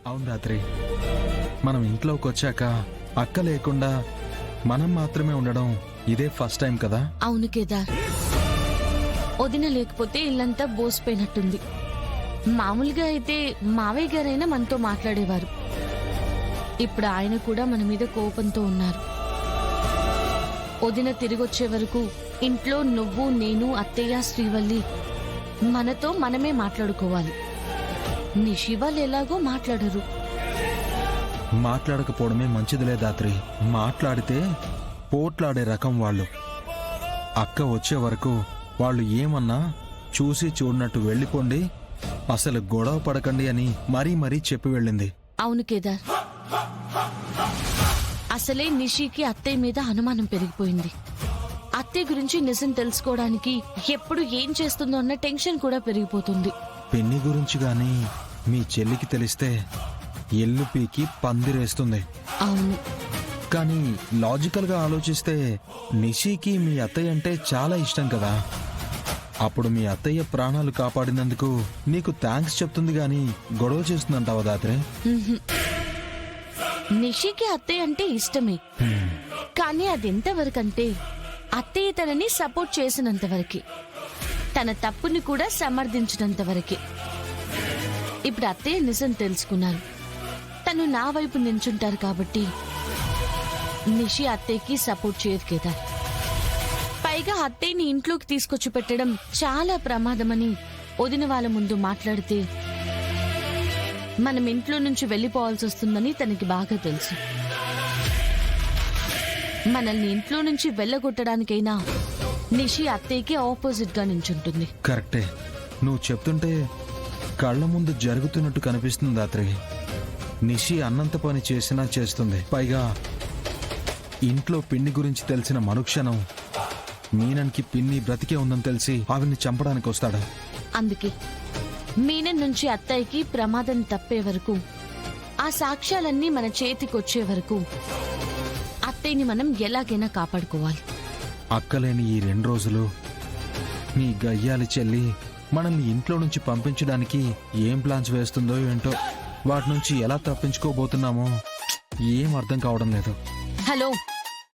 అవును రాత్రి, మనం ఇంట్లోకి వచ్చాక అక్క లేకుండా మనం మాత్రమే ఉండడం ఇదే ఫస్ట్ టైం కదా. అవును కేదార్, వదిన లేకపోతే ఇల్లంతా బోసిపోయినట్టుంది. మామూలుగా అయితే మావయ్య గారైనా మనతో మాట్లాడేవారు. ఇప్పుడు ఆయన కూడా మన మీద కోపంతో ఉన్నారు. వదిన తిరిగొచ్చే వరకు ఇంట్లో నువ్వు, నేను, అత్తయ్య, శ్రీవల్లి మనతో మనమే మాట్లాడుకోవాలి. నిషి వాళ్ళు ఎలాగో మాట్లాడరు. మాట్లాడకపోవడమే మంచిదిలే దాత్రి. మాట్లాడితే పోట్లాడే రకం వాళ్ళు. అక్క వచ్చే వరకు వాళ్ళు ఏమన్నా చూసి చూడనట్టు వెళ్ళిపోండి, అసలు గొడవ పడకండి అని మరీ మరీ చెప్పి వెళ్ళింది. అవును కేదార్, అసలే నిషికి అత్తయ్య మీద అనుమానం పెరిగిపోయింది. అత్తయ్య గురించి నిజం తెలుసుకోవడానికి ఎప్పుడు ఏం చేస్తుందో అన్న టెన్షన్ కూడా పెరిగిపోతుంది. పెన్ని గురించి గాని మీ చెల్లికి తెలిస్తే ఎల్లు పీకి పందిరేస్తుంది. అవును, కానీ లాజికల్ గా ఆలోచిస్తే నిషికి మీ అత్తయ్య అంటే చాలా ఇష్టం కదా. అప్పుడు మీ అత్తయ్య ప్రాణాలు కాపాడినందుకు నీకు థ్యాంక్స్ చెప్తుంది గాని గొడవ చేస్తుందంటావా దాత్రే? నిషికి అత్తయ్య అంటే ఇష్టమే, కానీ అదెంతవరకంటే అత్తయ్య తనని సపోర్ట్ చేసినంత వరకే, తన తప్పుని కూడా సమర్థించినంత వరకే. ఇప్పుడు అత్తయ్య నిజం తెలుసుకున్నారు, తను నా వైపు నించుంటారు కాబట్టి నిషి అత్తయ్యకి సపోర్ట్ చేయదు కదా. పైగా అత్తయ్యని ఇంట్లోకి తీసుకొచ్చి పెట్టడం చాలా ప్రమాదమని వదిన వాళ్ళ ముందు మాట్లాడితే మనం ఇంట్లో నుంచి వెళ్లిపోవాల్సి వస్తుందని తనకి బాగా తెలుసు. మనల్ని ఇంట్లో నుంచి వెళ్ళగొట్టడానికైనా నిషి అత్తయ్యకి ఆపోజిట్ గా నించుంటుంది. కరెక్టే, నువ్వు చెప్తుంటే కళ్ళ ముందు జరుగుతున్నట్టు కనిపిస్తుంది దాత్రి. నిషి అన్నంత పని చేసినా చేస్తుంది. పైగా ఇంట్లో పిన్ని గురించి తెలిసిన మరుక్షణం మీనన్కి పిన్ని బ్రతికే ఉందని తెలిసి ఆవిడ్ని చంపడానికి వస్తాడు. అందుకే మీనన్ నుంచి అత్తయ్యకి ప్రమాదం తప్పే వరకు, ఆ సాక్ష్యాలన్నీ మన చేతికొచ్చే వరకు అత్తయ్యని మనం ఎలాగైనా కాపాడుకోవాలి. అక్కలేని ఈ 2 రోజులు నీ గయ్యాలి చెల్లి మనల్ని ఇంట్లో నుంచి పంపించడానికి ఏం ప్లాన్స్ వేస్తుందో ఏంటో. వాటి నుంచి ఎలా తప్పించుకోబోతున్నామో ఏం అర్థం కావడం లేదు. హలో,